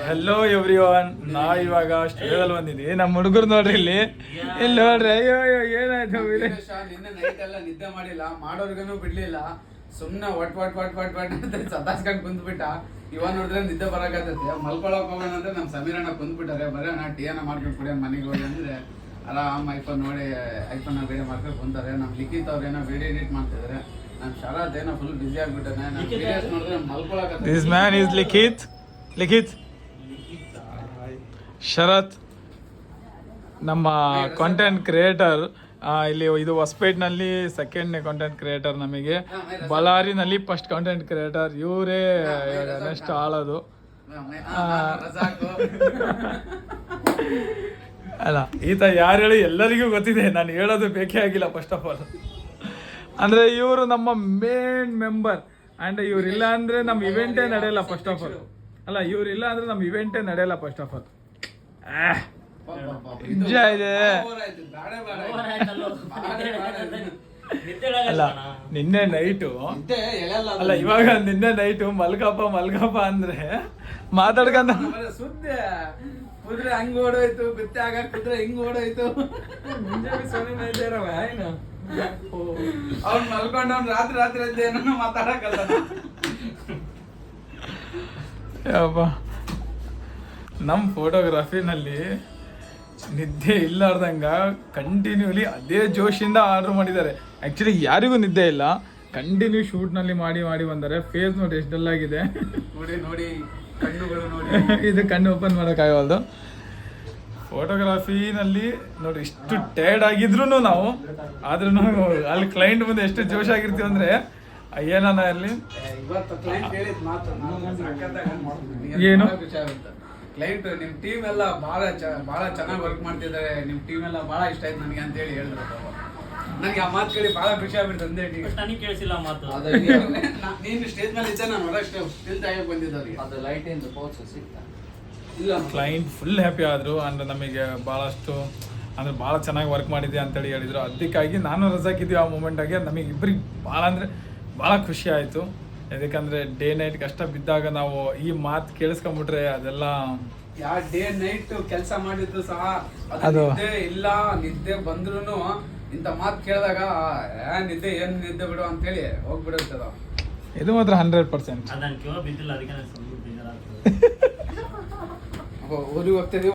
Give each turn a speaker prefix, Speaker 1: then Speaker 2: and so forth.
Speaker 1: Hello everyone. ನಾ ಇವಾಗ ಸ್ಟುಡಿಯೋದಲ್ಲಿ ಬಂದಿದ್ದೀವಿ. ನಮ್ಮ ಹುಡುಗರು ನೋಡ್ರಿ ಇಲ್ಲಿ ನೋಡ್ರಿ. ಅಯ್ಯೋ ಏನಾಯ್ತು
Speaker 2: ನಿನ್ನೆ ನೈಟ್ ಎಲ್ಲ ನಿದ್ದೆ ಮಾಡಿಲ್ಲ, ಮಾಡೋರ್ಗನು ಬಿಡ್ಲಿಲ್ಲ. ಸುಮ್ನೆ ಒಟ್ ಅಂತ ಸತಾಸ್ಕೊಂಡ್ ಕುಂದ್ಬಿಟ್ಟ. ಇವಾಗ ನೋಡಿದ್ರೆ ನಿದ್ದೆ ಬರಕತ್ತೈತೆ. ಮಲ್ಕೊಳಕ್ ಹೋಗೋಣ ಅಂದ್ರೆ ನಮ್ ಸಮೀರಣ್ಣ ಕುಂದ್ಬಿಟ್ಟಾರೆ. ಬರೋಣ ಟೀ ಅನ್ನ ಮಾಡ್ಕೊಂಡು ಕುಡಿಯೋಣ ಮನೆಗೆ ಹೋಗಿ ಅಂದ್ರೆ ಆರಾಮ್ ಐಫೋನ್ ನೋಡಿ ಐಫೋನ್ ವಿಡಿಯೋ ಮಾಡ್ಕೊಂಡು ಕುಂತಾರೆ. ನಮ್ ಲಿಖಿತ್ ಅವ್ರ ಏನೋ ವಿಡಿಯೋ ಎಡಿಟ್ ಮಾಡ್ತಿದಾರೆ. ನಮ್ ಶರತ್ ಏನೋ ಫುಲ್ ಬಿಸಿ ಆಗ್ಬಿಟ್ಟಾನೆ. ನಮ್ ವಿಡಿಯೋಸ್ ನೋಡಿದ್ರೆ ಮಲ್ಕೊಳಕತ್ತ.
Speaker 1: ದಿಸ್ ಮ್ಯಾನ್ ಇಸ್ ಲಿಖಿತ್ ಶರತ್, ನಮ್ಮ ಕಾಂಟೆಂಟ್ ಕ್ರಿಯೇಟರ್. ಇಲ್ಲಿ ಇದು ಹೊಸಪೇಟ್ನಲ್ಲಿ ಸೆಕೆಂಡ್ ಕಾಂಟೆಂಟ್ ಕ್ರಿಯೇಟರ್, ನಮಗೆ ಬಳ್ಳಾರಿನಲ್ಲಿ ಫಸ್ಟ್ ಕಾಂಟೆಂಟ್ ಕ್ರಿಯೇಟರ್. ಇವರೇ ನೆಕ್ಸ್ಟ್ ಆಳೋದು ಅಲ್ಲ. ಈತ ಯಾರು ಹೇಳಿ ಎಲ್ಲರಿಗೂ ಗೊತ್ತಿದೆ, ನಾನು ಹೇಳೋದು ಬೇಕೇ ಆಗಿಲ್ಲ. ಫಸ್ಟ್ ಆಫ್ ಆಲ್ ಅಂದರೆ ಇವರು ನಮ್ಮ ಮೇನ್ ಮೆಂಬರ್. ಆ್ಯಂಡ್ ಇವರಿಲ್ಲ ಅಂದರೆ ನಮ್ಮ ಇವೆಂಟೇ ನಡೆಯಲ್ಲ. ಫಸ್ಟ್ ಆಫ್ ಆಲ್ ಅಲ್ಲ, ಇವರಿಲ್ಲ ಅಂದರೆ ನಮ್ಮ ಇವೆಂಟೇ ನಡೆಯಲ್ಲ. ಫಸ್ಟ್ ಆಫ್ ಆಲ್ ನಿಜ ಇದೆ ಅಲ್ಲ. ನಿನ್ನೆ ನೈಟು ಅಲ್ಲ, ಇವಾಗ ನಿನ್ನೆ ನೈಟು ಮಲ್ಗಪ್ಪ ಅಂದ್ರೆ ಮಾತಾಡ್ಕೊಂಡ
Speaker 2: ಸುದ್ದಿ ಕುದುರೆ ಹಂಗ ಓಡೋಯ್ತು, ಬಿತ್ತೆ ಆಗ ಕುದುರೆ ಹಿಂಗ್ ಓಡೋಯ್ತು. ಅವ್ನು ಮಲ್ಕೊಂಡ ರಾತ್ರಿ ಏನೋ ಮಾತಾಡಕಲ್ಲ. ನಮ್ಮ ಫೋಟೋಗ್ರಫಿನಲ್ಲಿ ನಿದ್ದೆ ಇಲ್ಲಾರ್ದಂಗ ಕಂಟಿನ್ಯೂಲಿ ಅದೇ ಜೋಶಿಂದ ಆರ್ಡರ್ ಮಾಡಿದ್ದಾರೆ. ಆ್ಯಕ್ಚುಲಿ ಯಾರಿಗೂ ನಿದ್ದೆ ಇಲ್ಲ, ಕಂಟಿನ್ಯೂ ಶೂಟ್ನಲ್ಲಿ ಮಾಡಿ ಬಂದರೆ. ಫೇಸ್ ನೋಡಿ ಎಷ್ಟು ಡಲ್ ಆಗಿದೆ ನೋಡಿ ಕಣ್ಣುಗಳು ನೋಡಿ. ಇದು ಕಣ್ಣು ಓಪನ್ ಮಾಡೋಕ್ಕಾಗಲ್ದು. ಫೋಟೋಗ್ರಫಿನಲ್ಲಿ ನೋಡಿ ಇಷ್ಟು ಟೈರ್ಡ್ ಆಗಿದ್ರು ನಾವು, ಆದ್ರೂ ಅಲ್ಲಿ ಕ್ಲೈಂಟ್ ಮುಂದೆ ಎಷ್ಟು ಜೋಶ್ ಆಗಿರ್ತೀವಿ ಅಂದರೆ ಏನಾನ ಇರಲಿ. ಏನು ಕ್ಲೈಂಟ್ ನಿಮ್ ಟೀಮ್ ಎಲ್ಲ ಬಹಳ ಚೆನ್ನಾಗಿ ವರ್ಕ್ ಮಾಡ್ತಿದ್ದಾರೆ, ನಿಮ್ ಟೀಮ್ ಎಲ್ಲ ಬಹಳ ಇಷ್ಟ ಆಯ್ತು ನನಗೆ ಅಂತ ಹೇಳಿ ಹೇಳಿದ್ರು. ನನಗೆ ಆ ಮಾತು ಕೇಳಿ ಬಹಳ ಖುಷಿ ಆಗ್ಬಿಡ್ತು.
Speaker 3: ನನಗೆ ಕೇಳಿಸಿಲ್ಲ ಮಾತು.
Speaker 2: ನೀನು ಸ್ಟೇಜ್ ಮೇಲೆ ಇದ್ದ, ನಾನು ಹೊರಗೆ ಸ್ಟಿಲ್ ತಾಯಿ ಬಂದಿದ್ದವ್ರಿಗೆ ಅದು ಲೈಟ್ ಇಂದ ಪೋಸ್ ಸಿಗ್ತಾ ಇಲ್ಲ.
Speaker 1: ಕ್ಲೈಂಟ್ ಫುಲ್ ಹ್ಯಾಪಿ ಆದರು. ಅಂದರೆ ನಮಗೆ ಭಾಳಷ್ಟು ಅಂದರೆ ಭಾಳ ಚೆನ್ನಾಗಿ ವರ್ಕ್ ಮಾಡಿದ್ದೆ ಅಂತೇಳಿ ಹೇಳಿದರು. ಅದಕ್ಕಾಗಿ ನಾನು ರಜಾಕಿದ್ದೀವಿ ಆ ಮೂಮೆಂಟಾಗಿ. ನಮಗೆ ಇಬ್ಬರಿಗೆ ಭಾಳ ಖುಷಿ ಆಯಿತು. ಯಾಕಂದರೆ ಡೇ ನೈಟ್ ಕಷ್ಟ ಬಿದ್ದಾಗ ನಾವು ಈ ಮಾತು ಕೇಳಿಸ್ಕೊಂಬಿಟ್ರೆ ಅದೆಲ್ಲ
Speaker 2: ಡೇ ನೈಟ್ ಕೆಲಸ ಮಾಡಿದ್ದು ಸಹ ಅದು ನಿದ್ದೆ ಬಂದ್ರೂ ಇಂಥ ಮಾತು ಕೇಳಿದಾಗ ನಿದ್ದೆ ಬಿಡು ಅಂತೇಳಿ ಹೋಗ್ಬಿಡುತ್ತದ.
Speaker 1: ಇದು ಮಾತ್ರ 100%.
Speaker 3: ಊರಿಗೆ ಹೋಗ್ತಿದ್ದೀವಿ.